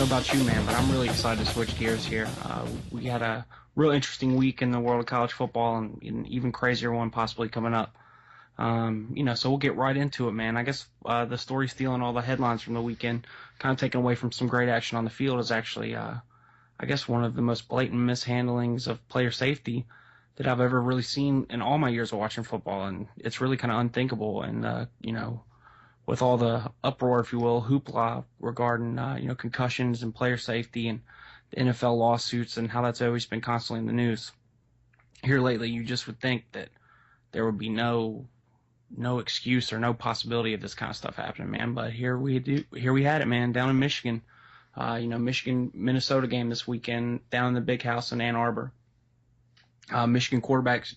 about you, man, but I'm really excited to switch gears here. We had a real interesting week in the world of college football, and an even crazier one possibly coming up. So we'll get right into it, man. I guess the story stealing all the headlines from the weekend, kind of taken away from some great action on the field, is actually, I guess, one of the most blatant mishandlings of player safety that I've ever really seen in all my years of watching football, and it's really kind of unthinkable. And with all the uproar, if you will, hoopla regarding concussions and player safety and the NFL lawsuits and how that's always been constantly in the news here lately, you just would think that there would be no excuse or no possibility of this kind of stuff happening, man. But here we had it, man, down in Michigan. Michigan Minnesota game this weekend down in the Big House in Ann Arbor. Michigan quarterback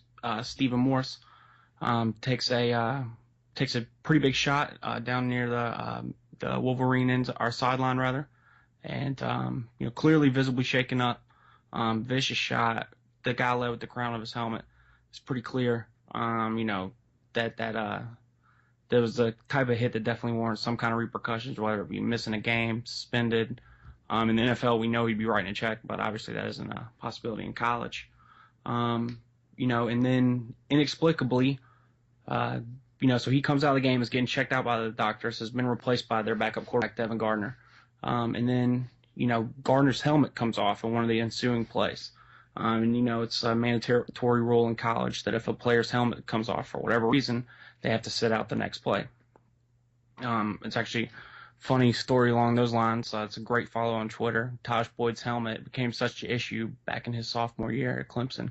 Stephen Morse takes a pretty big shot down near the Wolverine ends, our sideline rather, and clearly visibly shaken up, vicious shot. The guy led with the crown of his helmet. It's pretty clear, that there was a type of hit that definitely warrants some kind of repercussions, whether it be missing a game, suspended. In the NFL, we know he'd be writing a check, but obviously that isn't a possibility in college. And then inexplicably, so he comes out of the game, is getting checked out by the doctors, has been replaced by their backup quarterback, Devin Gardner. And then, Gardner's helmet comes off in one of the ensuing plays. It's a mandatory rule in college that if a player's helmet comes off for whatever reason, they have to sit out the next play. It's actually a funny story along those lines. It's a great follow on Twitter. Taj Boyd's helmet became such an issue back in his sophomore year at Clemson.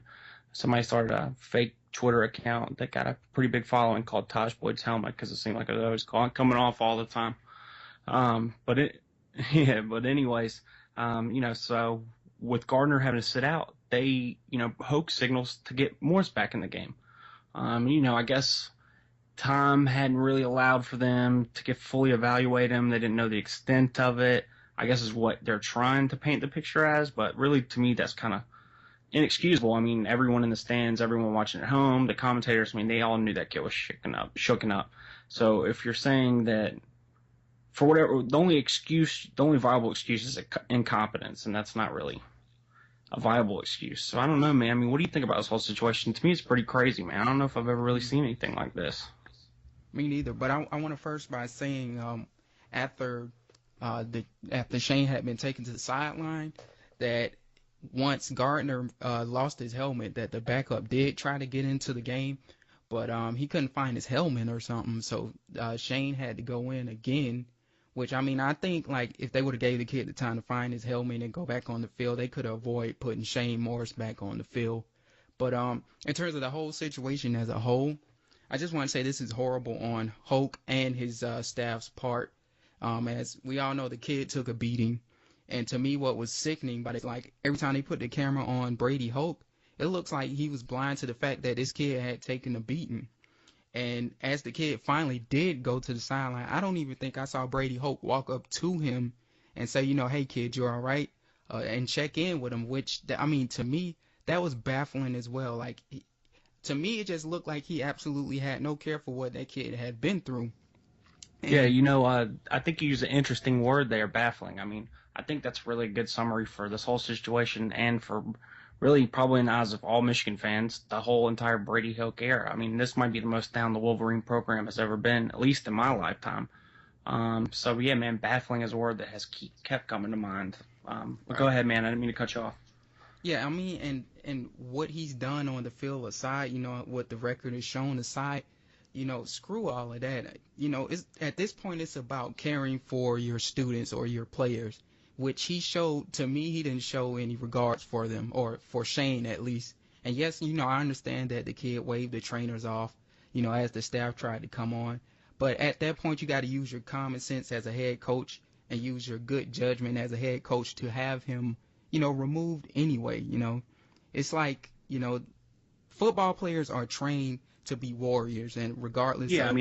Somebody started a fake Twitter account that got a pretty big following called Taj Boyd's helmet because it seemed like it was always coming off all the time. But anyways, so with Gardner having to sit out, they, hoax signals to get Morse back in the game. I guess time hadn't really allowed for them to get fully evaluate him. They didn't know the extent of it, I guess is what they're trying to paint the picture as, but really to me that's kind of inexcusable. I mean, everyone in the stands, everyone watching at home, the commentators, they all knew that kid was shooken up. So if you're saying that for whatever, the only viable excuse is incompetence, and that's not really a viable excuse. So I don't know, man. What do you think about this whole situation? To me, it's pretty crazy, man. I don't know if I've ever really seen anything like this. Me neither. But I want to first by saying after Shane had been taken to the sideline, that once Gardner lost his helmet, that the backup did try to get into the game, but he couldn't find his helmet or something. So Shane had to go in again. Which, I think, if they would have gave the kid the time to find his helmet and go back on the field, they could avoid putting Shane Morris back on the field. But in terms of the whole situation as a whole, I just want to say this is horrible on Hoke and his staff's part. As we all know, the kid took a beating. And to me, what was sickening about it, every time they put the camera on Brady Hoke, it looks like he was blind to the fact that this kid had taken a beating. And as the kid finally did go to the sideline, I don't even think I saw Brady Hoke walk up to him and say, hey, kid, you're all right, and check in with him, which, to me, that was baffling as well. To me, it just looked like he absolutely had no care for what that kid had been through. And, I think you used an interesting word there, baffling. I think that's really a good summary for this whole situation and for really probably in the eyes of all Michigan fans, the whole entire Brady Hoke era. This might be the most down the Wolverine program has ever been, at least in my lifetime. So yeah, man, baffling is a word that has kept coming to mind. But go ahead, man. I didn't mean to cut you off. Yeah, and what he's done on the field aside, what the record has shown aside, screw all of that. At this point, it's about caring for your students or your players, which he showed. To me, he didn't show any regards for them, or for Shane at least. And yes, I understand that the kid waved the trainers off, as the staff tried to come on. But at that point, you got to use your common sense as a head coach and use your good judgment as a head coach to have him, removed anyway. It's like, football players are trained to be warriors, and regardless. Yeah,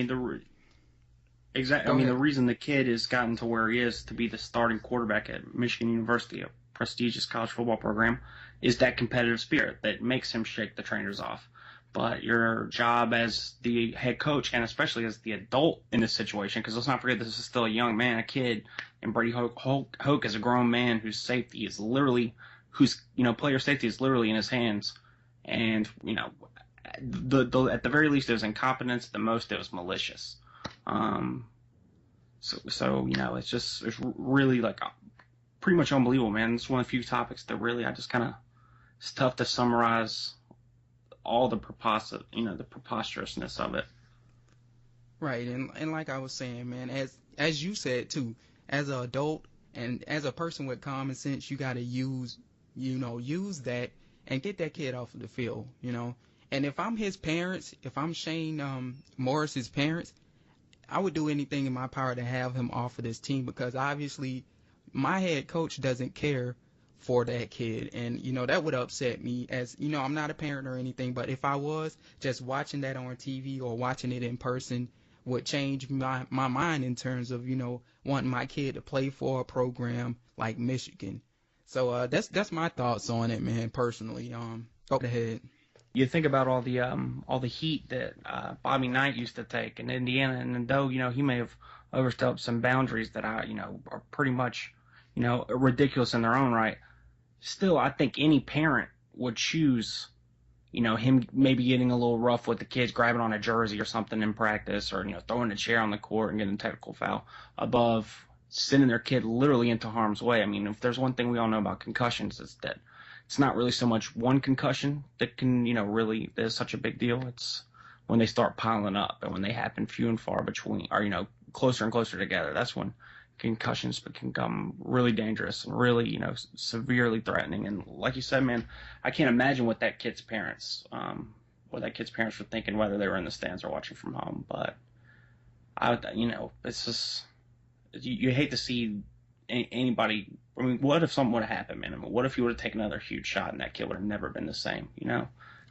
Exactly. The reason the kid has gotten to where he is to be the starting quarterback at Michigan University, a prestigious college football program, is that competitive spirit that makes him shake the trainers off. But your job as the head coach, and especially as the adult in this situation, because let's not forget this is still a young man, a kid, and Brady Hoke is a grown man whose safety is literally, whose player safety is literally in his hands, and the at the very least it was incompetence, at the most it was malicious. Um, so it's really like pretty much unbelievable, man. It's one of the few topics that really I just kind of, it's tough to summarize all the preposterousness of it. Right, and like I was saying, man, as you said too, as an adult and as a person with common sense, you got to use that and get that kid off of the field. And if I'm his parents, if I'm Shane Morris's parents, I would do anything in my power to have him off of this team because obviously my head coach doesn't care for that kid. And, that would upset me as, I'm not a parent or anything, but if I was, just watching that on TV or watching it in person would change my mind in terms of, wanting my kid to play for a program like Michigan. So that's my thoughts on it, man, personally. Go ahead. You think about all the heat that Bobby Knight used to take in Indiana, and though he may have overstepped some boundaries that are pretty much ridiculous in their own right, still I think any parent would choose him maybe getting a little rough with the kids, grabbing on a jersey or something in practice, or throwing a chair on the court and getting a technical foul, above sending their kid literally into harm's way. I mean, if there's one thing we all know about concussions, it's that it's not really so much one concussion that can, really is such a big deal. It's when they start piling up and when they happen few and far between, or, closer and closer together. That's when concussions can become really dangerous and really, severely threatening. And like you said, man, I can't imagine what that kid's parents were thinking, whether they were in the stands or watching from home. But it's just, you hate to see anybody. I mean, what if something would have happened, man? I mean, what if you would have taken another huge shot and that kid would have never been the same? Then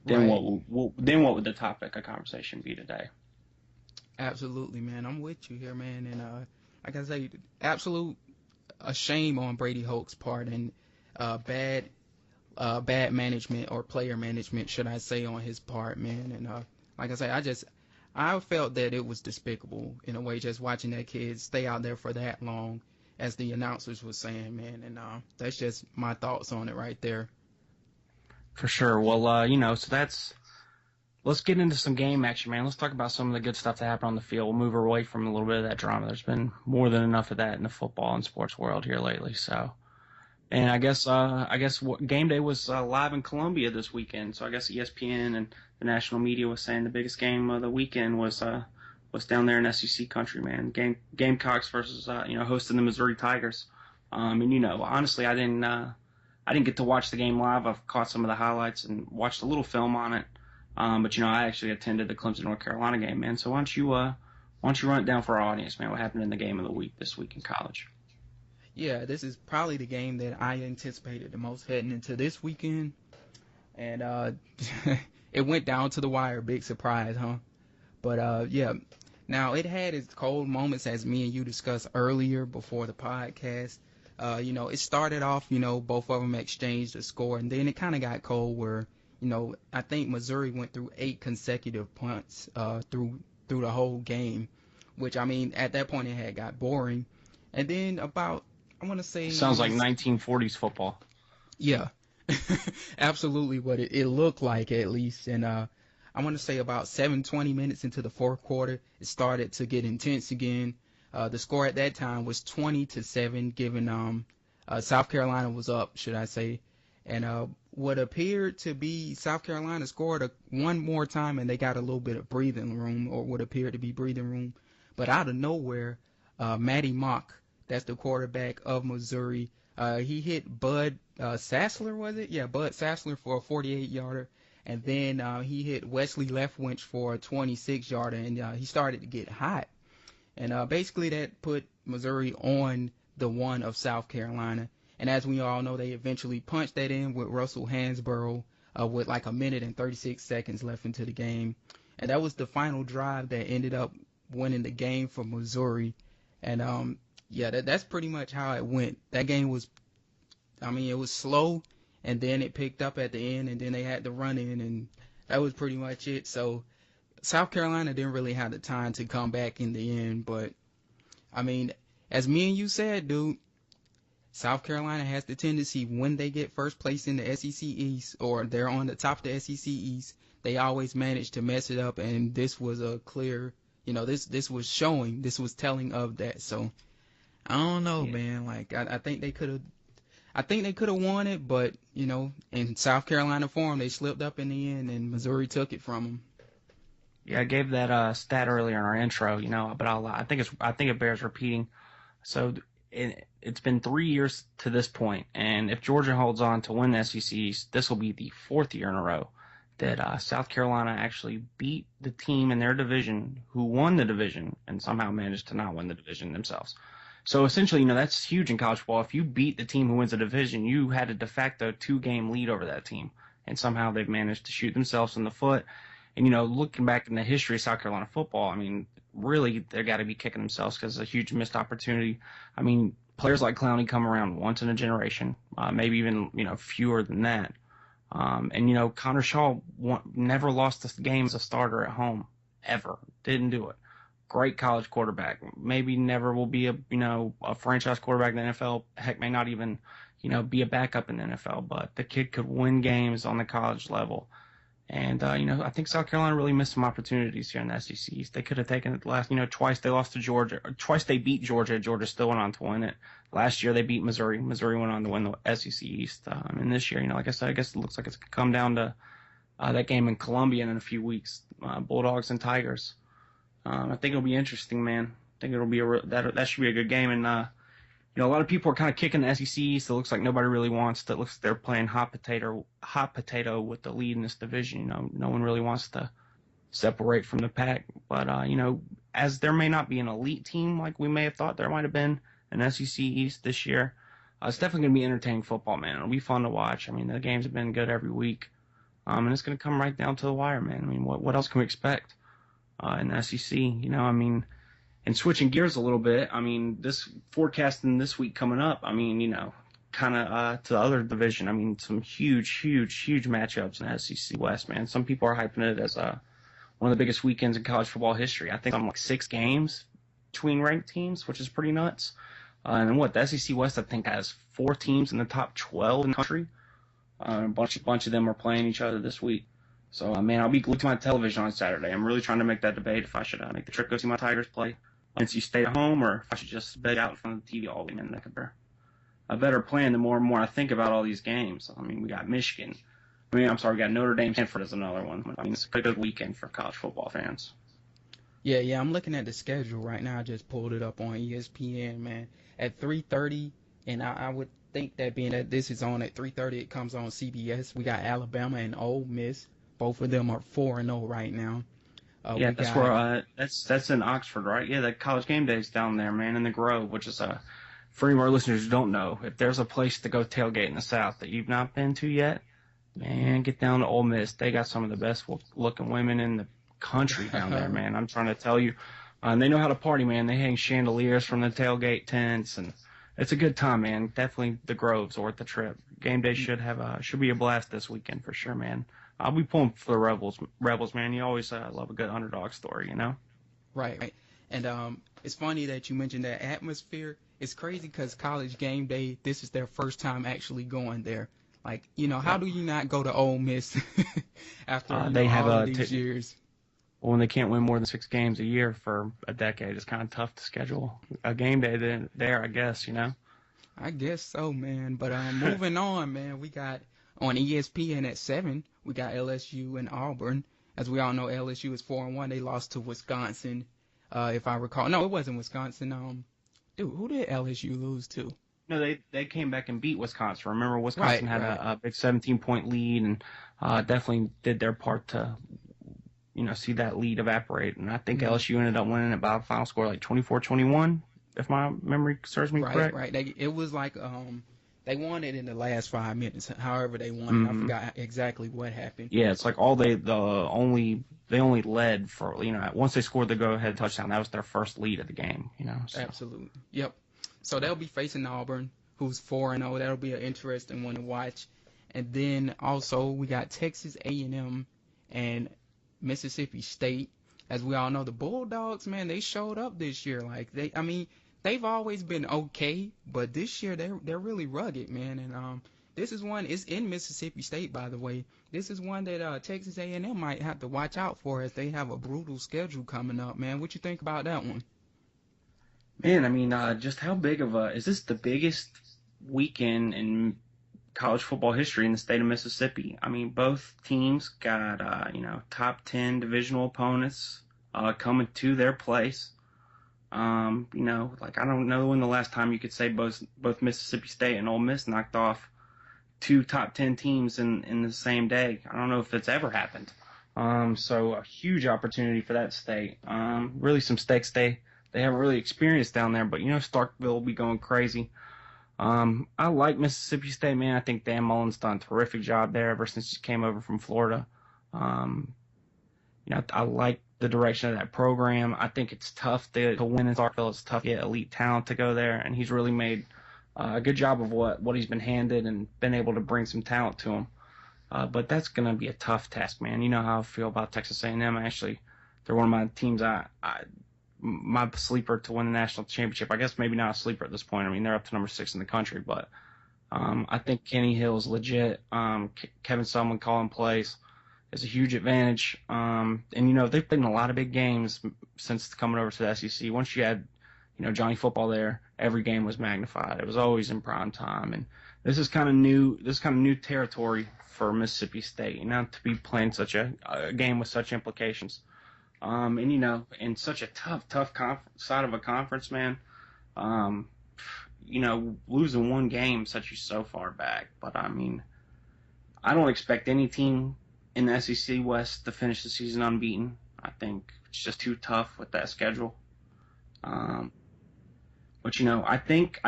Right. what would the topic of conversation be today? Absolutely, man. I'm with you here, man. And like I say, absolute a shame on Brady Hoke's part and bad bad management or player management, should I say, on his part, man. And like I say, I felt that it was despicable in a way, just watching that kid stay out there for that long, as the announcers were saying, man. And that's just my thoughts on it right there. For sure. Well, let's get into some game action, man. Let's talk about some of the good stuff that happened on the field. We'll move away from a little bit of that drama. There's been more than enough of that in the football and sports world here lately. So, and I guess what game day was live in Columbia this weekend. So I guess ESPN and the national media was saying the biggest game of the weekend was down there in SEC country, man. Gamecocks versus hosting the Missouri Tigers. And honestly, I didn't get to watch the game live. I've caught some of the highlights and watched a little film on it. But I actually attended the Clemson North Carolina game, man. So why don't you run it down for our audience, man? What happened in the game of the week this week in college? Yeah, this is probably the game that I anticipated the most heading into this weekend. And it went down to the wire. Big surprise, huh? But yeah, now it had its cold moments, as me and you discussed earlier before the podcast. It started off, both of them exchanged a score, and then it kind of got cold where, I think Missouri went through 8 consecutive punts through the whole game, which, I mean, at that point it had got boring. And then about, I want to say Sounds it like was, 1940s football. yeah, absolutely what it looked like, at least. And I want to say about 7:20 minutes into the fourth quarter, it started to get intense again. The score at that time was 20-7, given South Carolina was up, should I say. And what appeared to be South Carolina scored one more time, and they got a little bit of breathing room, or what appeared to be breathing room. But out of nowhere, Matty Mock, that's the quarterback of Missouri, he hit Bud Sassler, was it? Yeah, Bud Sassler for a 48-yarder. And then he hit Wesley Leftwich for a 26-yarder, and he started to get hot. And basically that put Missouri on the one of South Carolina. And as we all know, they eventually punched that in with Russell Hansborough with like a minute and 36 seconds left into the game. And that was the final drive that ended up winning the game for Missouri. And yeah, that's pretty much how it went. That game was, I mean, it was slow, and then it picked up at the end, and then they had to run in, and that was pretty much it. So South Carolina didn't really have the time to come back in the end, but I mean, as me and you said, dude, South Carolina has the tendency when they get first place in the SEC East or they're on the top of the SEC East, they always manage to mess it up. And this was a clear, this was showing, this was telling of that. So I don't know, Yeah. man. Like I think they could have, I think they could have won it, but in South Carolina form, they slipped up in the end, and Missouri took it from them. Yeah, I gave that stat earlier in our intro, but I think it bears repeating. So it's been 3 years to this point, and if Georgia holds on to win the SEC East, this will be the fourth year in a row that South Carolina actually beat the team in their division who won the division and somehow managed to not win the division themselves. So essentially, that's huge in college football. If you beat the team who wins the division, you had a de facto 2-game lead over that team, and somehow they've managed to shoot themselves in the foot. And looking back in the history of South Carolina football, I mean, really, they got to be kicking themselves because it's a huge missed opportunity. I mean, players like Clowney come around once in a generation, maybe even fewer than that. And Connor Shaw never lost a game as a starter at home ever. Didn't do it. Great college quarterback. Maybe never will be a franchise quarterback in the NFL. Heck, may not even be a backup in the NFL. But the kid could win games on the college level. And, I think South Carolina really missed some opportunities here in the SEC East. They could have taken it last, twice they lost to Georgia. Or twice they beat Georgia. Georgia still went on to win it. Last year they beat Missouri. Missouri went on to win the SEC East. And this year, like I said, I guess it looks like it's going to come down to that game in Columbia in a few weeks, Bulldogs and Tigers. I think it'll be interesting, man. I think it'll be that should be a good game. And, a lot of people are kind of kicking the SEC East. It looks like nobody really wants to. It looks like they're playing hot potato with the lead in this division. No one really wants to separate from the pack. But, as there may not be an elite team like we may have thought there might have been an SEC East this year, it's definitely going to be entertaining football, man. It'll be fun to watch. I mean, the games have been good every week. And it's going to come right down to the wire, man. I mean, what else can we expect in the SEC? And switching gears a little bit, I mean, this forecasting this week coming up, I mean, kind of to the other division, I mean, some huge matchups in the SEC West, man. Some people are hyping it as one of the biggest weekends in college football history. I think I'm like 6 games between ranked teams, which is pretty nuts. And then the SEC West, I think, has 4 teams in the top 12 in the country. A bunch of them are playing each other this week. So, man, I'll be glued to my television on Saturday. I'm really trying to make that debate if I should make the trip go see my Tigers play NC State at home, or if I should just beg out in front of the TV all weekend. That could be a better plan the more and more I think about all these games. I mean, we got Michigan. We got Notre Dame. Stanford is another one. I mean, it's a good weekend for college football fans. Yeah, I'm looking at the schedule right now. I just pulled it up on ESPN, man. At 3:30, and I would think that being that this is on at 3:30, it comes on CBS. We got Alabama and Ole Miss. Both of them are 4-0 right now. Yeah, that's where that's in Oxford, right? Yeah, the College Game Day's down there, man, in the Grove, which is for any of our listeners who don't know, if there's a place to go tailgate in the South that you've not been to yet, man, get down to Ole Miss. They got some of the best looking women in the country down there, man. I'm trying to tell you. And they know how to party, man. They hang chandeliers from the tailgate tents, and it's a good time, man. Definitely the Grove's worth the trip. Game Day should be a blast this weekend for sure, man. I'll be pulling for the Rebels, man. You always love a good underdog story, Right. And it's funny that you mentioned that atmosphere. It's crazy because College Game Day, this is their first time actually going there. Like, how do you not go to Ole Miss after they have all of these years? Well, when they can't win more than 6 games a year for a decade, it's kind of tough to schedule a game day there, I guess, I guess so, man. But moving on, man, we got on ESPN at 7, we got LSU and Auburn. As we all know, LSU is 4-1. They lost to Wisconsin, if I recall. No, it wasn't Wisconsin. Dude, who did LSU lose to? No, they came back and beat Wisconsin. Remember, Wisconsin had a big 17-point lead and definitely did their part to, see that lead evaporate. And I think LSU ended up winning it by a final score like 24-21, if my memory serves me correct. Right. It was like they won it in the last 5 minutes. However they won it, I forgot exactly what happened. Yeah, it's like they only led for once they scored the go-ahead touchdown, that was their first lead of the game. So. Absolutely. Yep. So they'll be facing Auburn, who's 4-0. That'll be an interesting one to watch. And then also we got Texas A&M and Mississippi State. As we all know, the Bulldogs, man, they showed up this year. Like I mean, they've always been okay, but this year they're really rugged, man. And this is one. It's in Mississippi State, by the way. This is one that Texas A&M might have to watch out for as they have a brutal schedule coming up, man. What you think about that one? Man, I mean, just how big of a is this the biggest weekend in college football history in the state of Mississippi? I mean, both teams got top 10 divisional opponents coming to their place. Like I don't know when the last time you could say both Mississippi State and Ole Miss knocked off two top 10 teams in the same day. I don't know if it's ever happened. So a huge opportunity for that state. Really some stakes they haven't really experienced down there, but Starkville will be going crazy. I like Mississippi State, man. I think Dan Mullen's done a terrific job there ever since he came over from Florida. I like the direction of that program. I think it's tough to win in Starkville. It's tough to get elite talent to go there, and he's really made a good job of what he's been handed and been able to bring some talent to him. But that's going to be a tough task, man. You know how I feel about Texas A&M. Actually, they're one of my teams. My sleeper to win the national championship. I guess maybe not a sleeper at this point. I mean, they're up to number 6 in the country, but I think Kenny Hill's legit. Kevin Sumlin calling plays is a huge advantage. And they've played in a lot of big games since coming over to the SEC. Once you had Johnny Football there, every game was magnified. It was always in prime time, and this is kind of new. This is kind of new territory for Mississippi State. To be playing such a game with such implications. In such a tough side of a conference, man. Losing one game sets you so far back. But I mean, I don't expect any team in the SEC West to finish the season unbeaten. I think it's just too tough with that schedule. But I think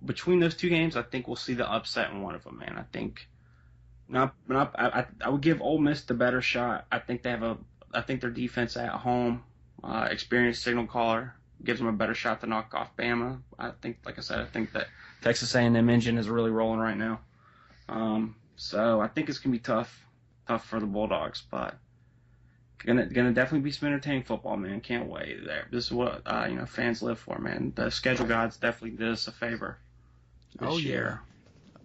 between those two games, I think we'll see the upset in one of them, man. I think. I would give Ole Miss the better shot. I think their defense at home, experienced signal caller, gives them a better shot to knock off Bama. I think that Texas A&M engine is really rolling right now. So I think it's gonna be tough for the Bulldogs, but gonna definitely be some entertaining football, man. Can't wait. This is what fans live for, man. The schedule gods definitely did us a favor this year.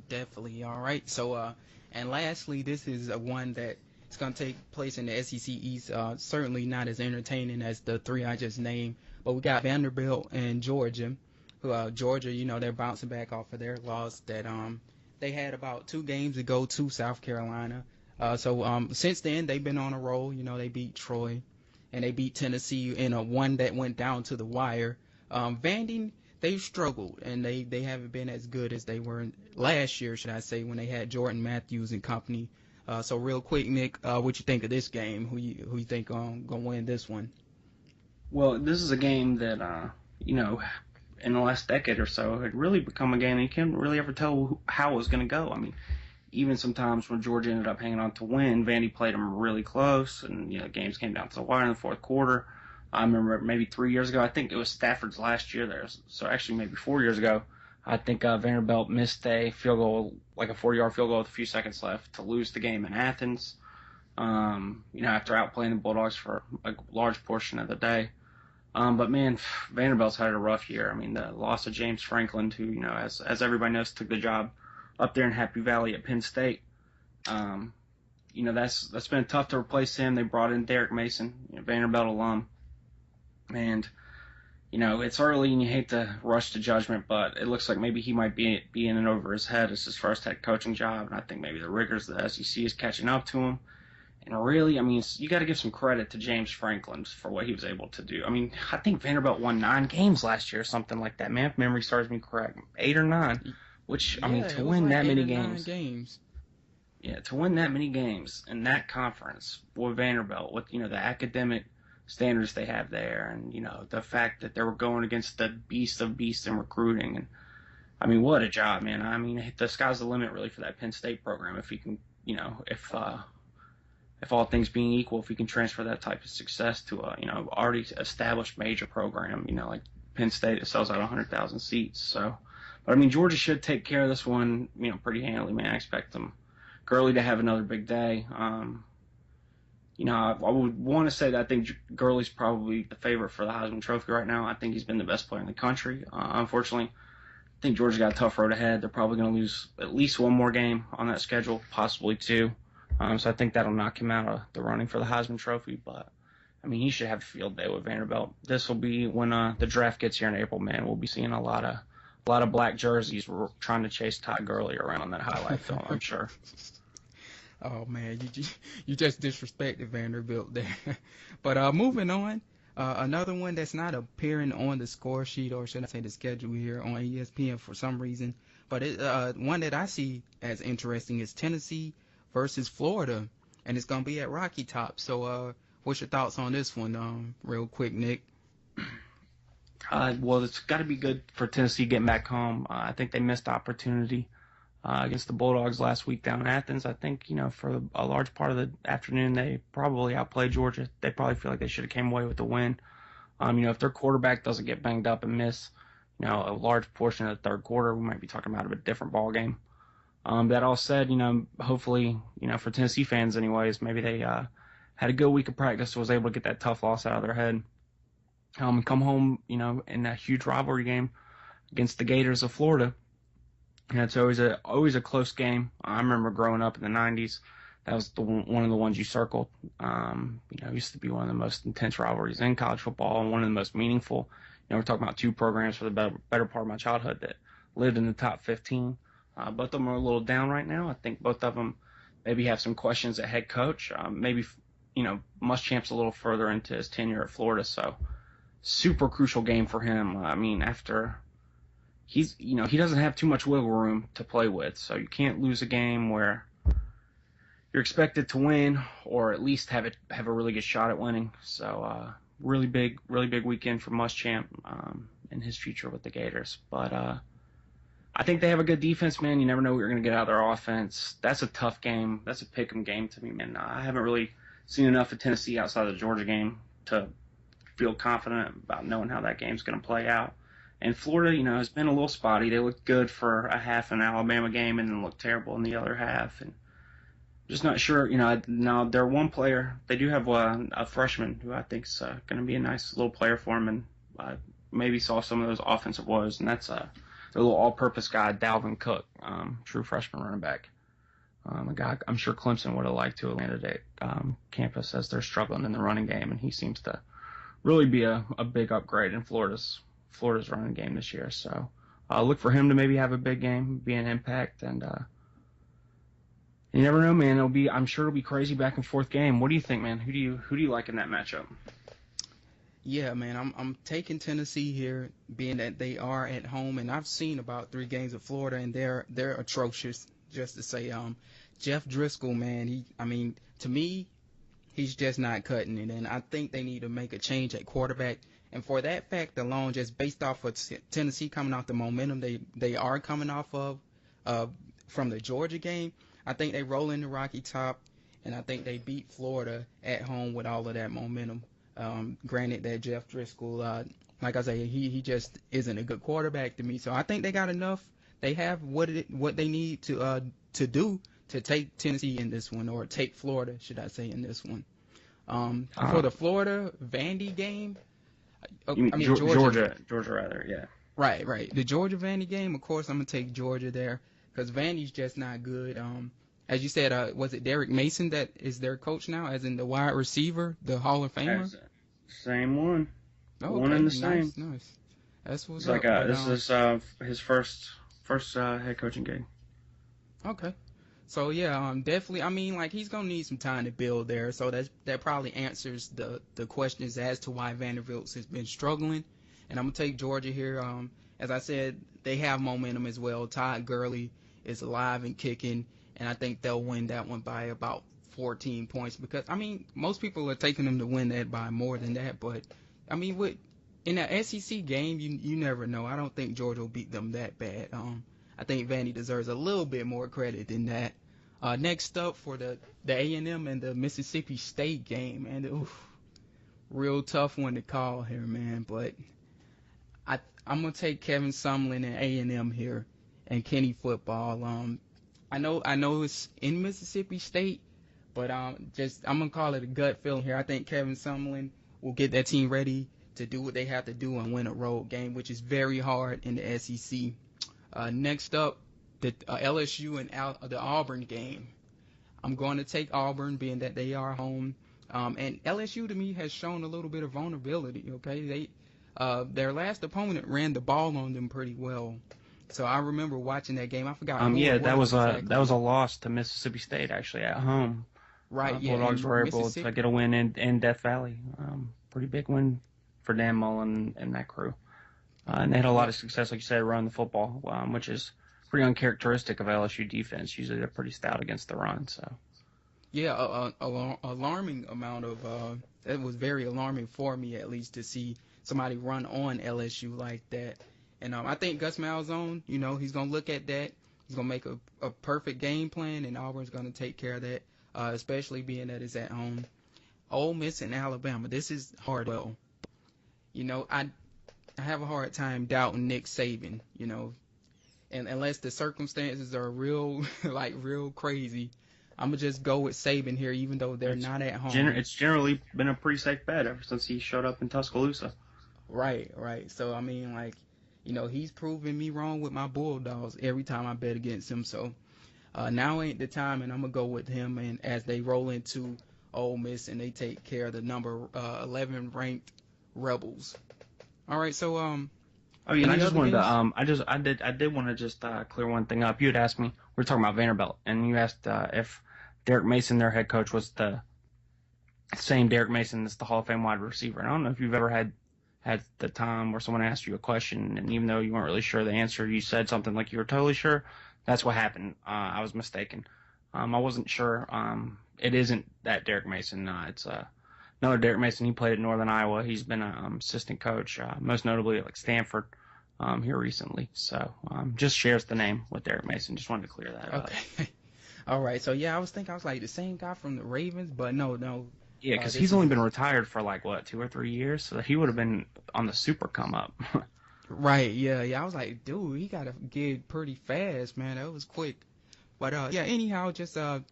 Definitely. All right. So and lastly, this is one that it's going to take place in the SEC East. Certainly not as entertaining as the three I just named. But we got Vanderbilt and Georgia. Georgia, they're bouncing back off of their loss that they had about 2 games ago to South Carolina. So since then, they've been on a roll. They beat Troy and they beat Tennessee in a one that went down to the wire. Vandy, they've struggled, and they haven't been as good as they were last year, should I say, when they had Jordan Matthews and company. So real quick, Nick, what you think of this game? Who you think gonna win this one? Well, this is a game that in the last decade or so had really become a game that you can't really ever tell how it was going to go. I mean, even sometimes when Georgia ended up hanging on to win, Vandy played them really close, and games came down to the wire in the fourth quarter. I remember maybe 3 years ago, I think it was Stafford's last year there, so actually maybe 4 years ago, I think Vanderbilt missed a field goal, like a 40-yard field goal with a few seconds left to lose the game in Athens, after outplaying the Bulldogs for a large portion of the day. But man, Vanderbilt's had a rough year. I mean, the loss of James Franklin, who, as everybody knows, took the job up there in Happy Valley at Penn State. That's been tough to replace him. They brought in Derek Mason, Vanderbilt alum. And, it's early and you hate to rush to judgment, but it looks like maybe he might be in and over his head. It's his first head coaching job, and I think maybe the rigors of the SEC is catching up to him. And really, I mean, you got to give some credit to James Franklin for what he was able to do. I mean, I think Vanderbilt won 9 games last year or something like that, man, if memory serves me correct. 8 or 9, which, I mean, to win that many games. Yeah, to win that many games in that conference with Vanderbilt, with, the academic standards they have there, and the fact that they were going against the beast of beasts in recruiting, and I mean, what a job, man. I mean, the sky's the limit really for that Penn State program if he can, if all things being equal, if he can transfer that type of success to a already established major program, like Penn State that sells out 100,000 seats. So, but I mean, Georgia should take care of this one, pretty handily, man. I expect them Gurley to have another big day. I would want to say that I think Gurley's probably the favorite for the Heisman Trophy right now. I think he's been the best player in the country. Unfortunately, I think Georgia's got a tough road ahead. They're probably going to lose at least one more game on that schedule, possibly two. So I think that'll knock him out of the running for the Heisman Trophy. But I mean, he should have a field day with Vanderbilt. This will be when the draft gets here in April. Man, we'll be seeing a lot of black jerseys trying to chase Todd Gurley around on that highlight film, I'm sure. Oh man, you just disrespected Vanderbilt there. But moving on, another one that's not appearing on the score sheet, or should I say the schedule here on ESPN for some reason, but one that I see as interesting is Tennessee versus Florida, and it's gonna be at Rocky Top. So what's your thoughts on this one, real quick, Nick? Well, it's got to be good for Tennessee getting back home. I think they missed opportunity against the Bulldogs last week down in Athens. I think, for a large part of the afternoon, they probably outplayed Georgia. They probably feel like they should have came away with the win. If their quarterback doesn't get banged up and miss, a large portion of the third quarter, we might be talking about a different ball game. That all said, hopefully, for Tennessee fans anyways, maybe they had a good week of practice, was able to get that tough loss out of their head. Come home, in a huge rivalry game against the Gators of Florida. It's always a close game. I remember growing up in the 90s, that was one of the ones you circled. It used to be one of the most intense rivalries in college football and one of the most meaningful. We're talking about two programs for the better part of my childhood that lived in the top 15. Both of them are a little down right now. I think both of them maybe have some questions at head coach. Maybe, Muschamp's a little further into his tenure at Florida, so super crucial game for him. After he doesn't have too much wiggle room to play with, so you can't lose a game where you're expected to win or at least have a really good shot at winning. So really big weekend for Muschamp and his future with the Gators. But I think they have a good defense, man. You never know what you're going to get out of their offense. That's a tough game. That's a pick'em game to me, man. I haven't really seen enough of Tennessee outside of the Georgia game to feel confident about knowing how that game's going to play out. And Florida, has been a little spotty. They looked good for a half in the Alabama game and then looked terrible in the other half. And just not sure, now their one player, they do have a freshman who I think is going to be a nice little player for them, and maybe saw some of those offensive woes, and that's their little all-purpose guy, Dalvin Cook, true freshman running back. A guy I'm sure Clemson would have liked to have landed at campus as they're struggling in the running game, and he seems to really be a big upgrade in Florida's running game this year. So look for him to maybe have a big game, be an impact, and you never know, man. I'm sure it'll be crazy back and forth game. What do you think, man? Who do you like in that matchup? Yeah, man, I'm taking Tennessee here, being that they are at home, and I've seen about 3 games of Florida, and they're atrocious. Just to say, Jeff Driscoll, man, to me, he's just not cutting it, and I think they need to make a change at quarterback. And for that fact alone, just based off of Tennessee coming off the momentum they are coming off of from the Georgia game, I think they roll into Rocky Top, and I think they beat Florida at home with all of that momentum. Granted that Jeff Driscoll, like I say, he just isn't a good quarterback to me. So I think they got enough. They have what they need to do to take Tennessee in this one, or take Florida, should I say, in this one. For the Florida Vandy game, Georgia rather, yeah. Right. The Georgia Vandy game, of course, I'm gonna take Georgia there because Vandy's just not good. As you said, was it Derek Mason that is their coach now, as in the wide receiver, the Hall of Famer? Same one. Oh, one okay. and the same. Nice. That's what's it's up. Like this is his first head coaching gig. Okay. So yeah, definitely. He's gonna need some time to build there. So that probably answers the questions as to why Vanderbilt has been struggling. And I'm gonna take Georgia here. As I said, they have momentum as well. Todd Gurley is alive and kicking, and I think they'll win that one by about 14 points. Because most people are taking them to win that by more than that. But in that SEC game, you never know. I don't think Georgia will beat them that bad. I think Vandy deserves a little bit more credit than that. Next up for the A&M and the Mississippi State game, and real tough one to call here, man. But I'm gonna take Kevin Sumlin and A&M here, and Kenny football. I know it's in Mississippi State, But I'm gonna call it a gut feeling here. I think Kevin Sumlin will get that team ready to do what they have to do and win a road game, which is very hard in the SEC. Next up, the LSU and the Auburn game. I'm going to take Auburn, being that they are home. And LSU to me has shown a little bit of vulnerability. Okay, their last opponent ran the ball on them pretty well. So I remember watching that game. I forgot who Yeah, it was exactly. that was a loss to Mississippi State actually at home. Right, yeah. Bulldogs And were able to get a win in Death Valley. Pretty big win for Dan Mullen and that crew. And they had a lot of success, like you said, running the football, which is pretty uncharacteristic of LSU defense. Usually they're pretty stout against the run. So. Yeah, alarming amount of it was very alarming for me, at least, to see somebody run on LSU like that. And I think Gus Malzahn, he's gonna look at that. He's gonna make a perfect game plan, and Auburn's gonna take care of that, especially being that it's at home. Ole Miss and Alabama. This is hard. Well, I have a hard time doubting Nick Saban. And unless the circumstances are real crazy, I'm going to just go with Saban here, even though they're not at home. It's generally been a pretty safe bet ever since he showed up in Tuscaloosa. Right. So, I mean, he's proven me wrong with my Bulldogs every time I bet against him. So, now ain't the time, and I'm going to go with him. And as they roll into Ole Miss and they take care of the number 11 ranked Rebels. All right, so Oh yeah, and I just wanted to I did want to just clear one thing up. You had asked me, we were talking about Vanderbilt, and you asked if Derek Mason, their head coach, was the same Derek Mason that's the Hall of Fame wide receiver. And I don't know if you've ever had the time where someone asked you a question, and even though you weren't really sure the answer, you said something like you were totally sure. That's what happened. I was mistaken. I wasn't sure. It isn't that Derek Mason. It's another Derek Mason. He played at Northern Iowa. He's been an assistant coach, most notably at Stanford here recently. So just shares the name with Derek Mason. Just wanted to clear that up. Okay. All right. So, yeah, I was like the same guy from the Ravens, but no. Yeah, because he's only been retired for 2 or 3 years, so he would have been on the super come up. Right. Yeah. I was like, dude, he got to get pretty fast, man. That was quick. But, yeah, anyhow, just to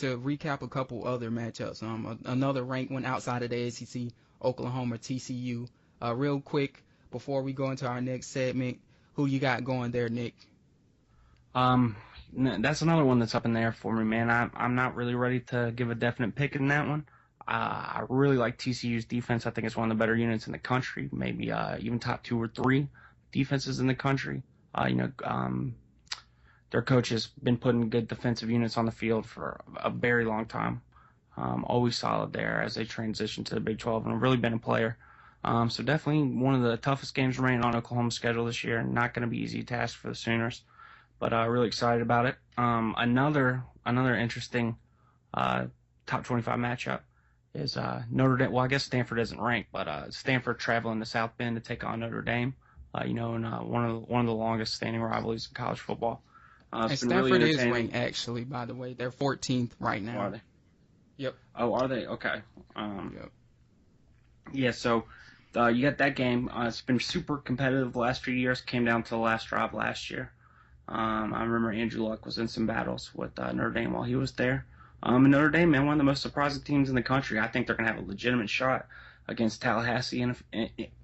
recap a couple other matchups. Another ranked one outside of the SEC, Oklahoma, TCU. Real quick, before we go into our next segment, who you got going there, Nick? That's another one that's up in the air for me, man. I'm not really ready to give a definite pick in that one. I really like TCU's defense. I think it's one of the better units in the country, maybe even top 2 or 3 defenses in the country. Their coach has been putting good defensive units on the field for a very long time. Always solid there as they transition to the Big 12 and really been a player. So definitely one of the toughest games remaining on Oklahoma's schedule this year. Not going to be an easy task for the Sooners, but really excited about it. Another interesting top 25 matchup is Notre Dame. Well, I guess Stanford isn't ranked, but Stanford traveling to South Bend to take on Notre Dame. In one of the longest standing rivalries in college football. And Stanford really is ranked, actually, by the way. They're 14th right now. Are they? Yep. Oh, are they? Okay. Yep. Yeah, so you got that game. It's been super competitive the last few years. Came down to the last drive last year. I remember Andrew Luck was in some battles with Notre Dame while he was there. And Notre Dame, man, one of the most surprising teams in the country. I think they're going to have a legitimate shot against Tallahassee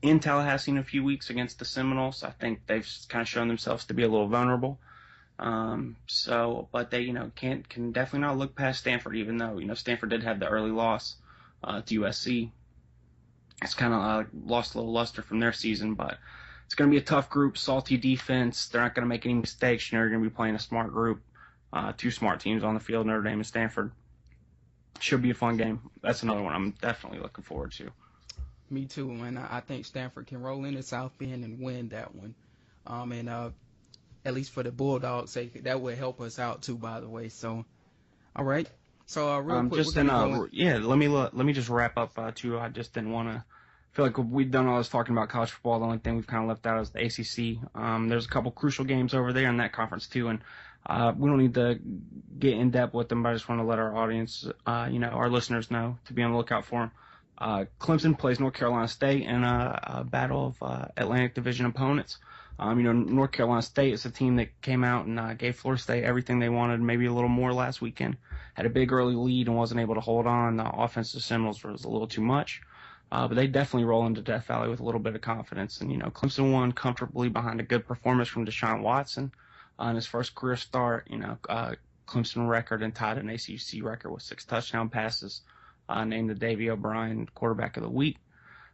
in Tallahassee in a few weeks against the Seminoles. I think they've kind of shown themselves to be a little vulnerable. But they, can definitely not look past Stanford, even though, Stanford did have the early loss to USC. It's kind of lost a little luster from their season, but it's going to be a tough group, salty defense. They're not going to make any mistakes. You're going to be playing a smart group, 2 smart teams on the field, Notre Dame and Stanford. Should be a fun game. That's another one I'm definitely looking forward to. Me too, and I think Stanford can roll into South Bend and win that one. At least for the Bulldogs' sake, that would help us out too, by the way. So, all right. So, real quick, let me just wrap up too. I just didn't want to feel like we've done all this talking about college football. The only thing we've kind of left out is the ACC. There's a couple crucial games over there in that conference too, and we don't need to get in depth with them. But I just want to let our audience, our listeners know to be on the lookout for them. Clemson plays North Carolina State in a battle of Atlantic Division opponents. North Carolina State is a team that came out and gave Florida State everything they wanted, maybe a little more last weekend. Had a big early lead and wasn't able to hold on. The offensive Seminoles was a little too much. But they definitely roll into Death Valley with a little bit of confidence. And, Clemson won comfortably behind a good performance from Deshaun Watson on his first career start. Clemson record and tied an ACC record with 6 touchdown passes, named the Davey O'Brien quarterback of the week.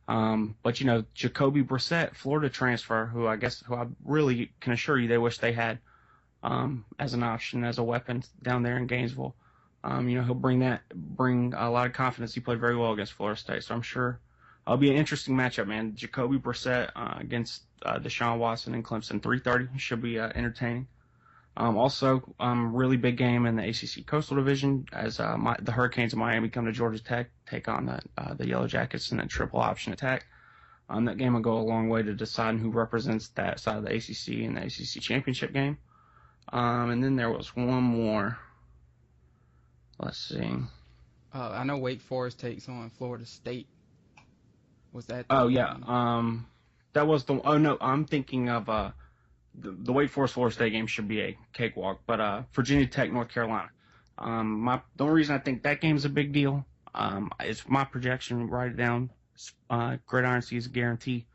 But Jacoby Brissett, Florida transfer, who I really can assure you they wish they had as an option, as a weapon down there in Gainesville. He'll bring a lot of confidence. He played very well against Florida State, so I'm sure it'll be an interesting matchup, man. Jacoby Brissett against Deshaun Watson and Clemson, 3:30 should be entertaining. Also, really big game in the ACC Coastal Division as the Hurricanes of Miami come to Georgia Tech, take on the Yellow Jackets in a triple option attack. That game will go a long way to deciding who represents that side of the ACC in the ACC championship game. And then there was one more. Let's see. I know Wake Forest takes on Florida State. Was that? Oh yeah. That was the. Oh no, I'm thinking of the Wake Forest Florida State game should be a cakewalk, but Virginia Tech North Carolina. The only reason I think that game's a big deal, it's my projection. Write it down. Gridiron season guarantee.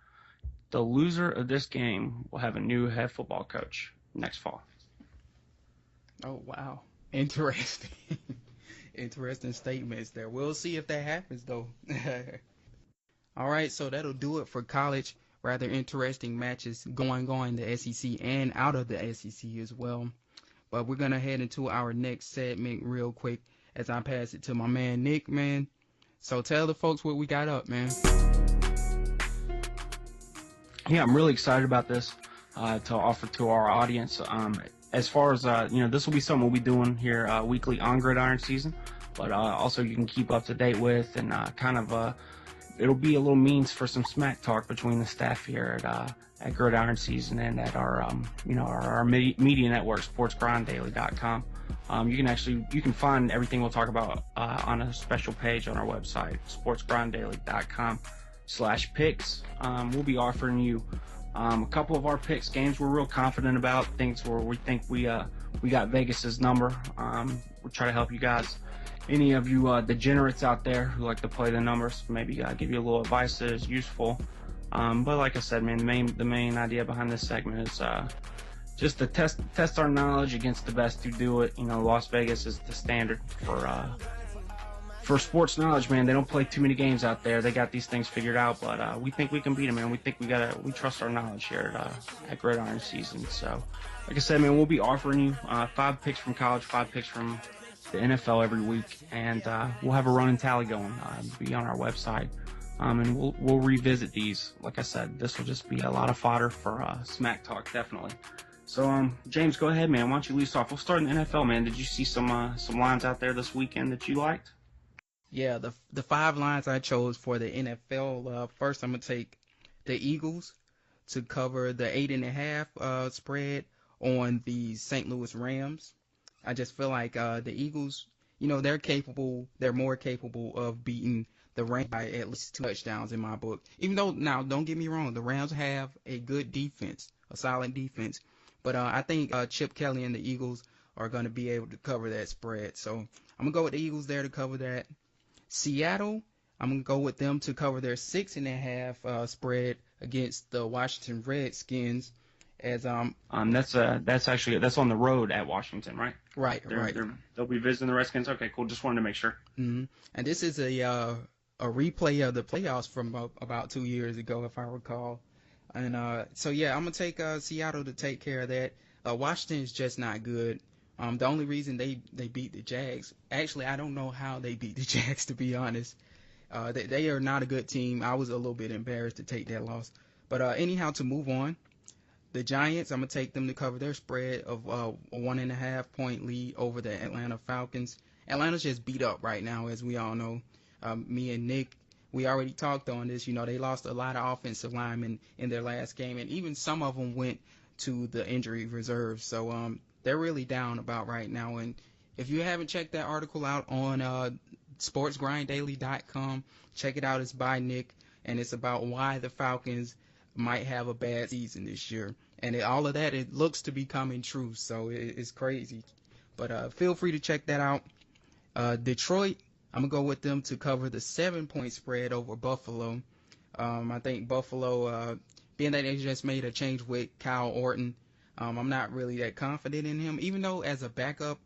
The loser of this game will have a new head football coach next fall. Oh wow, interesting. Interesting statements there. We'll see if that happens, though. All right, so that'll do it for college. Rather interesting matches going on in the SEC and out of the SEC as well. But we're going to head into our next segment real quick as I pass it to my man, Nick, man. So tell the folks what we got up, man. Yeah, I'm really excited about this to offer to our audience. As far as, this will be something we'll be doing here weekly on Gridiron season, but also you can keep up to date with and it'll be a little means for some smack talk between the staff here at Gridiron season and at our media network, sportsgrinddaily.com. You can find everything we'll talk about on a special page on our website, sportsgrinddaily.com/picks. We'll be offering you a couple of our picks, games we're real confident about, things where we think we got Vegas's number. We'll try to help you guys. Any of you degenerates out there who like to play the numbers, maybe give you a little advice that is useful. But like I said, man, the main idea behind this segment is just to test our knowledge against the best who do it. Las Vegas is the standard for sports knowledge, man. They don't play too many games out there. They got these things figured out, but we think we can beat them, man. We think we trust our knowledge here at Gridiron season. So, like I said, man, we'll be offering you 5 picks from college, 5 picks from the NFL every week, and we'll have a running tally going. Be on our website, and we'll revisit these. Like I said, this will just be a lot of fodder for smack talk, definitely. So, James, go ahead, man. Why don't you lead us off? We'll start in the NFL, man. Did you see some lines out there this weekend that you liked? Yeah, the 5 lines I chose for the NFL. First, I'm gonna take the Eagles to cover the 8.5 spread on the St. Louis Rams. I just feel like the Eagles, they're more capable of beating the Rams by at least 2 touchdowns in my book. Even though, now, don't get me wrong, the Rams have a good defense, a solid defense. But I think Chip Kelly and the Eagles are going to be able to cover that spread. So I'm going to go with the Eagles there to cover that. Seattle, I'm going to go with them to cover their 6.5 spread against the Washington Redskins. As that's on the road at Washington, right? Right. They'll be visiting the Redskins. Okay, cool. Just wanted to make sure. Mm-hmm. And this is a replay of the playoffs from about 2 years ago, if I recall. And so yeah, I'm gonna take Seattle to take care of that. Washington is just not good. The only reason they beat the Jags, actually, I don't know how they beat the Jags, to be honest. They are not a good team. I was a little bit embarrassed to take that loss. But anyhow, to move on, the Giants, I'm going to take them to cover their spread of a 1.5 point lead over the Atlanta Falcons. Atlanta's just beat up right now, as we all know. Me and Nick, we already talked on this. They lost a lot of offensive linemen in their last game, and even some of them went to the injury reserve. So they're really down about right now. And if you haven't checked that article out on sportsgrinddaily.com, check it out. It's by Nick, and it's about why the Falcons might have a bad season this year. And all of that, it looks to be coming true. So it's crazy. But feel free to check that out. Detroit, I'm going to go with them to cover the 7-point spread over Buffalo. I think Buffalo, being that they just made a change with Kyle Orton, I'm not really that confident in him. Even though as a backup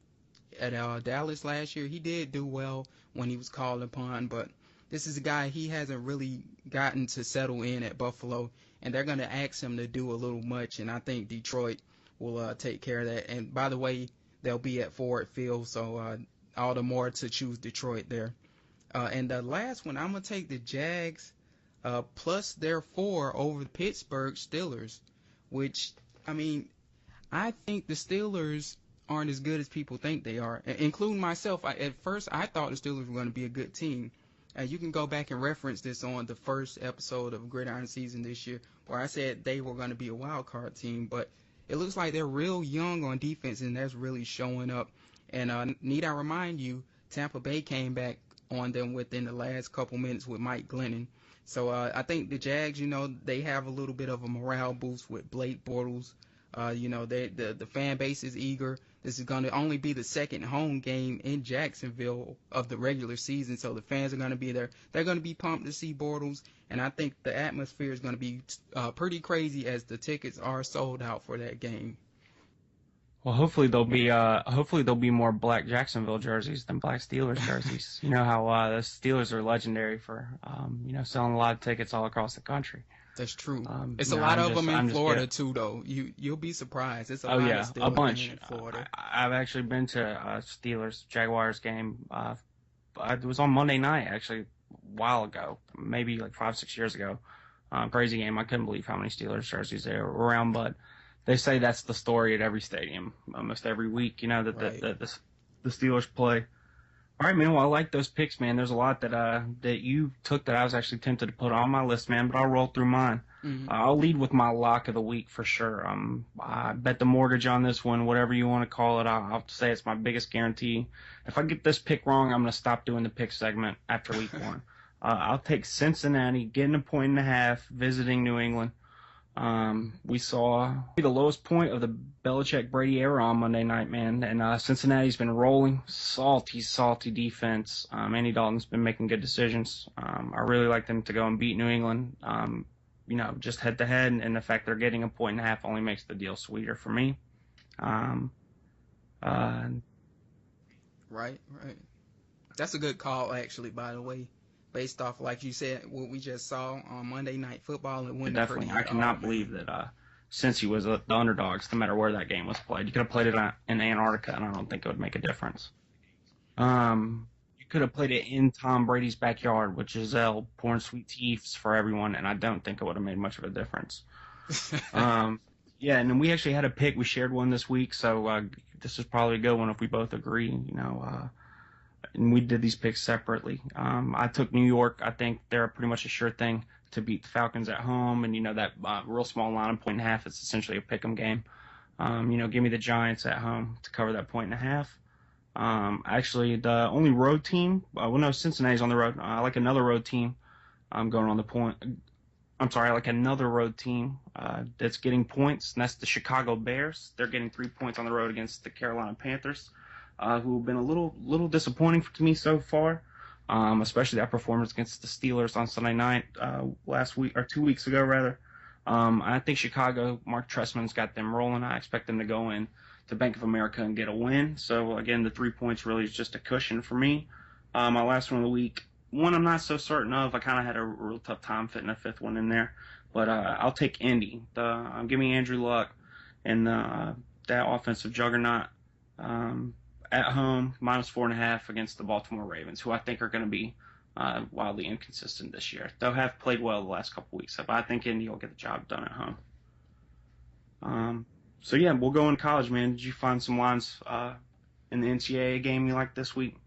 at Dallas last year, he did do well when he was called upon. But this is a guy, he hasn't really gotten to settle in at Buffalo, and they're going to ask him to do a little much, and I think Detroit will take care of that. And by the way, they'll be at Ford Field, so all the more to choose Detroit there. And the last one, I'm going to take the Jags plus their 4 over the Pittsburgh Steelers, which, I mean, I think the Steelers aren't as good as people think they are, including myself. At first, I thought the Steelers were going to be a good team. You can go back and reference this on the first episode of Gridiron season this year, where I said they were going to be a wild card team, but it looks like they're real young on defense, and that's really showing up. And need I remind you, Tampa Bay came back on them within the last couple minutes with Mike Glennon. So I think the Jags, they have a little bit of a morale boost with Blake Bortles. The fan base is eager. This is going to only be the second home game in Jacksonville of the regular season, so the fans are going to be there. They're going to be pumped to see Bortles, and I think the atmosphere is going to be pretty crazy as the tickets are sold out for that game. Well, hopefully there'll be more black Jacksonville jerseys than black Steelers jerseys. You know how the Steelers are legendary for selling a lot of tickets all across the country. That's true. It's a lot of them in Florida too, though. You'll be surprised. It's a lot of Steelers a bunch in Florida. I've actually been to a Steelers Jaguars game. It was on Monday night actually a while ago, maybe like 5-6 years ago. Crazy game. I couldn't believe how many Steelers jerseys there were around, but they say that's the story at every stadium, almost every week. That the Steelers play. All right, man. Well, I like those picks, man. There's a lot that you took that I was actually tempted to put on my list, man. But I'll roll through mine. Mm-hmm. I'll lead with my lock of the week for sure. I bet the mortgage on this one, whatever you want to call it. I'll say it's my biggest guarantee. If I get this pick wrong, I'm going to stop doing the pick segment after week 1. I'll take Cincinnati, getting a 1.5, visiting New England. We saw the lowest point of the Belichick-Brady era on Monday night, man, and Cincinnati's been rolling. Salty defense. Andy Dalton's been making good decisions. I really like them to go and beat New England. Just head-to-head, and the fact they're getting a 1.5 only makes the deal sweeter for me. Right. That's a good call, actually, by the way. Based off, like you said, what we just saw on Monday Night Football, and went definitely. I cannot believe that since he was the underdogs, no matter where that game was played, you could have played it in Antarctica, and I don't think it would make a difference. You could have played it in Tom Brady's backyard with Giselle pouring sweet teas for everyone, and I don't think it would have made much of a difference. And then we actually had a pick. We shared one this week, so this is probably a good one if we both agree. And we did these picks separately. I took New York. I think they're pretty much a sure thing to beat the Falcons at home. And, that real small line of 1.5, it's essentially a pick'em game. Give me the Giants at home to cover that 1.5. Actually, the only road team, Cincinnati's on the road. I like another road team going on the point. I like another road team that's getting points, and that's the Chicago Bears. They're getting 3 points on the road against the Carolina Panthers. Who have been a little disappointing to me so far, especially that performance against the Steelers on Sunday night last week, or 2 weeks ago rather. I think Chicago, Mark Trestman's got them rolling. I expect them to go in to Bank of America and get a win. So again, the 3 points really is just a cushion for me. My last one of the week, one I'm not so certain of. I kind of had a real tough time fitting a fifth one in there, but I'll take Indy. Give me Andrew Luck and that offensive juggernaut. At home, -4.5 against the Baltimore Ravens, who I think are going to be wildly inconsistent this year. They'll have played well the last couple weeks, but I think Indy will get the job done at home. We'll go in college, man. Did you find some lines in the NCAA game you liked this week?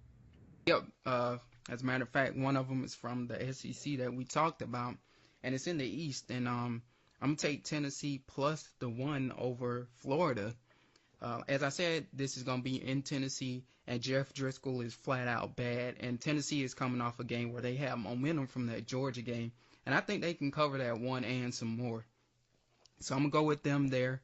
Yep. As a matter of fact, one of them is from the SEC that we talked about, and it's in the East. And I'm going to take Tennessee plus the 1 over Florida. As I said, this is going to be in Tennessee, and Jeff Driscoll is flat out bad, and Tennessee is coming off a game where they have momentum from that Georgia game, and I think they can cover that 1 and some more. So I'm going to go with them there.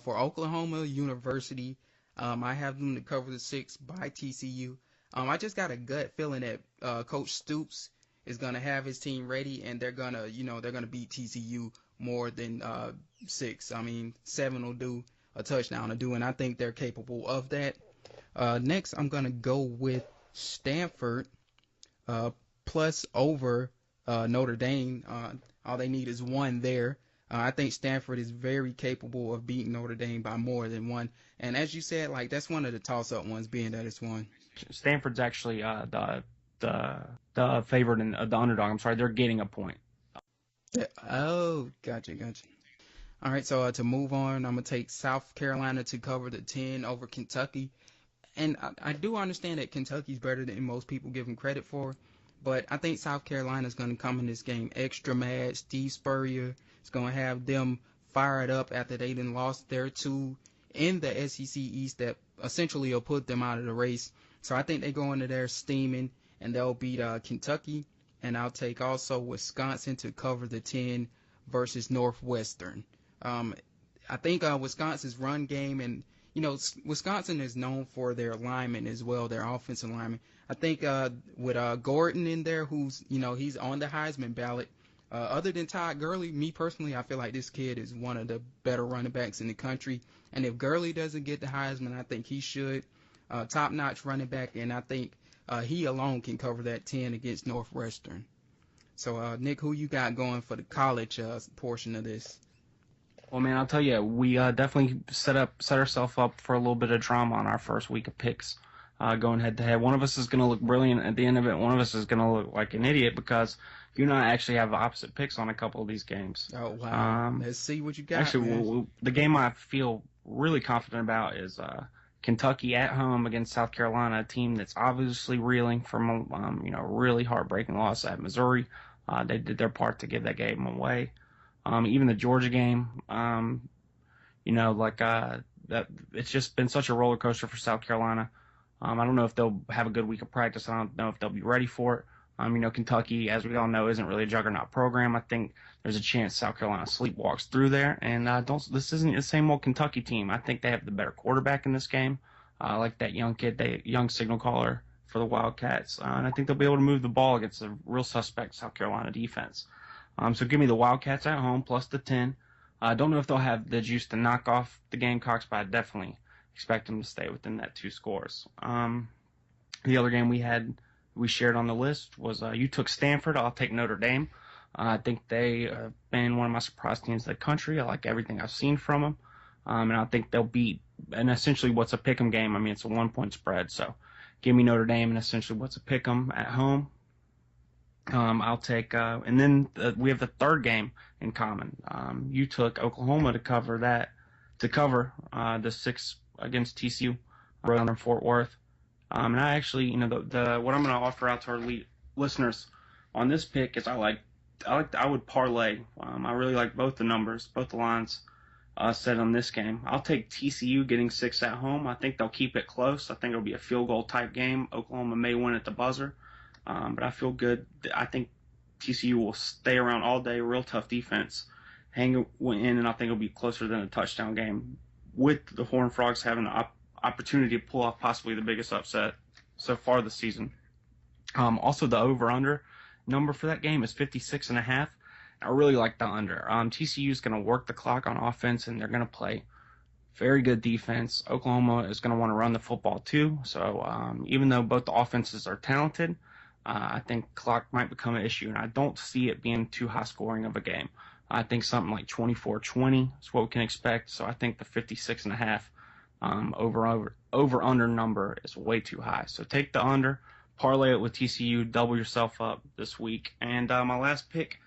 For Oklahoma University, I have them to cover the 6 by TCU. I just got a gut feeling that Coach Stoops is going to have his team ready, and they're going to, they're going to beat TCU more than 6. I mean, 7 will do, a touchdown will do, and I think they're capable of that. Next, I'm going to go with Stanford uh, plus over Notre Dame. All they need is 1 there. I think Stanford is very capable of beating Notre Dame by more than 1. And as you said, like that's one of the toss-up ones, being that it's 1. Stanford's actually the the favorite and the underdog. I'm sorry, they're getting a point. Yeah. Oh, gotcha. All right, so to move on, I'm gonna take South Carolina to cover the 10 over Kentucky. And I do understand that Kentucky's better than most people give them credit for, but I think South Carolina's going to come in this game extra mad. Steve Spurrier is going to have them fired up after they done lost their 2 in the SEC East that essentially will put them out of the race. So I think they go into there steaming, and they'll beat Kentucky. And I'll take also Wisconsin to cover the 10 versus Northwestern. Um, I think Wisconsin's run game and Wisconsin is known for their linemen as well, their offensive linemen. I think with Gordon in there, who's he's on the Heisman ballot. Other than Todd Gurley, me personally, I feel like this kid is one of the better running backs in the country. And if Gurley doesn't get the Heisman, I think he should. Top-notch running back, and I think he alone can cover that 10 against Northwestern. So, Nick, who you got going for the college portion of this? Well, man, I'll tell you, we definitely set ourselves up for a little bit of drama on our first week of picks, going head to head. One of us is going to look brilliant at the end of it. One of us is going to look like an idiot because you and I actually have opposite picks on a couple of these games. Oh wow! Let's see what you got. Actually, the game I feel really confident about is Kentucky at home against South Carolina, a team that's obviously reeling from a really heartbreaking loss at Missouri. They did their part to give that game away. Even the Georgia game, that it's just been such a roller coaster for South Carolina. I don't know if they'll have a good week of practice. I don't know if they'll be ready for it. Kentucky, as we all know, isn't really a juggernaut program. I think there's a chance South Carolina sleepwalks through there. And this isn't the same old Kentucky team. I think they have the better quarterback in this game. I like that young kid, young signal caller for the Wildcats. And I think they'll be able to move the ball against a real suspect South Carolina defense. So give me the Wildcats at home plus the 10. I don't know if they'll have the juice to knock off the Gamecocks, but I definitely expect them to stay within that 2 scores. The other game we shared on the list was you took Stanford. I'll take Notre Dame. I think they have been one of my surprise teams in the country. I like everything I've seen from them. And I think they'll beat, and essentially what's a pick'em game? I mean, it's a 1-point spread. So give me Notre Dame and essentially what's a pick'em at home. I'll take, and then we have the third game in common. You took Oklahoma to cover the 6 against TCU, right in Fort Worth. And I actually, what I'm going to offer out to our listeners on this pick is I would parlay. I really like both the numbers, both the lines set on this game. I'll take TCU getting 6 at home. I think they'll keep it close. I think it'll be a field goal type game. Oklahoma may win at the buzzer. But I feel good. I think TCU will stay around all day, real tough defense, hang in, and I think it'll be closer than a touchdown game with the Horned Frogs having the opportunity to pull off possibly the biggest upset so far this season. Also, the over-under number for that game is 56.5. I really like the under. TCU is going to work the clock on offense, and they're going to play very good defense. Oklahoma is going to want to run the football too. So even though both the offenses are talented, I think clock might become an issue, and I don't see it being too high scoring of a game. I think something like 24-20 is what we can expect. So I think the 56.5 over-under number is way too high. So take the under, parlay it with TCU, double yourself up this week. And my last pick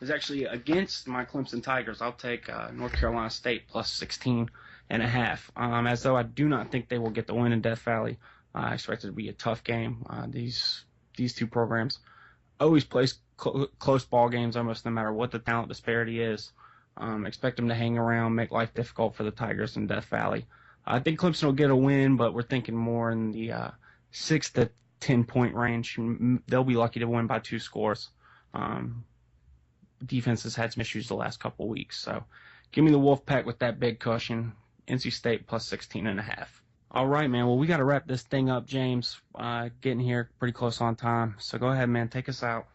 is actually against my Clemson Tigers. I'll take North Carolina State plus 16.5. As though I do not think they will get the win in Death Valley. I expect it to be a tough game. These 2 programs always play close ball games almost no matter what the talent disparity is. Expect them to hang around, make life difficult for the Tigers in Death Valley. I think Clemson will get a win, but we're thinking more in the 6 to 10 point range. They'll be lucky to win by 2 scores. Defense has had some issues the last couple of weeks, so Give me the Wolfpack with that big cushion. NC State plus 16.5. All right, man. Well, we got to wrap this thing up, James. Getting here pretty close on time. So go ahead, man. Take us out.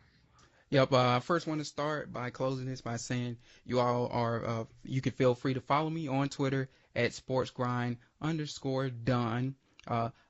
Yep. I first want to start by closing this by saying you all are, you can feel free to follow me on Twitter at sportsgrind_done.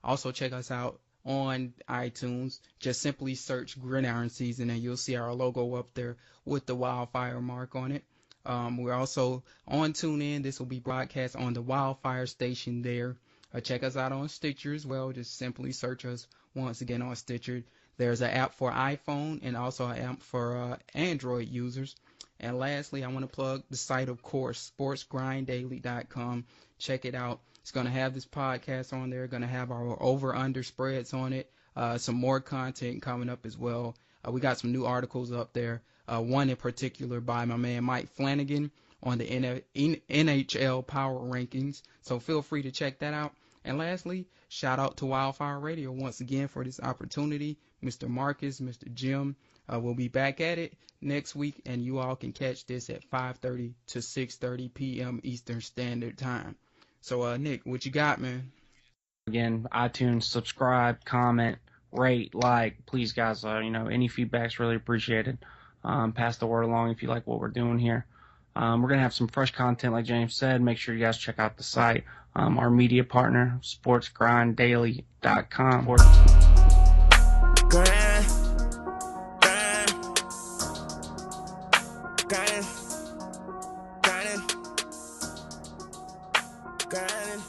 Also check us out on iTunes. Just simply search Gridiron Season and you'll see our logo up there with the wildfire mark on it. We're also on TuneIn. This will be broadcast on the Wildfire station there. Check us out on Stitcher as well. Just simply search us once again on Stitcher. There's an app for iPhone and also an app for Android users. And lastly, I want to plug the site, of course, sportsgrinddaily.com. Check it out. It's going to have this podcast on there, going to have our over-under spreads on it, some more content coming up as well. We got some new articles up there, one in particular by my man Mike Flanagan on the NHL Power Rankings. So feel free to check that out. And lastly, shout out to Wildfire Radio once again for this opportunity. Mr. Marcus, Mr. Jim, we'll be back at it next week, and you all can catch this at 5:30 to 6:30 p.m. Eastern Standard Time. So, Nick, what you got, man? Again, iTunes, subscribe, comment, rate, like. Please, guys, any feedback's really appreciated. Pass the word along if you like what we're doing here. We're going to have some fresh content, like James said. Make sure you guys check out the site. Our media partner, sportsgrinddaily.com. Grind, grind, grind, grinding, grinding.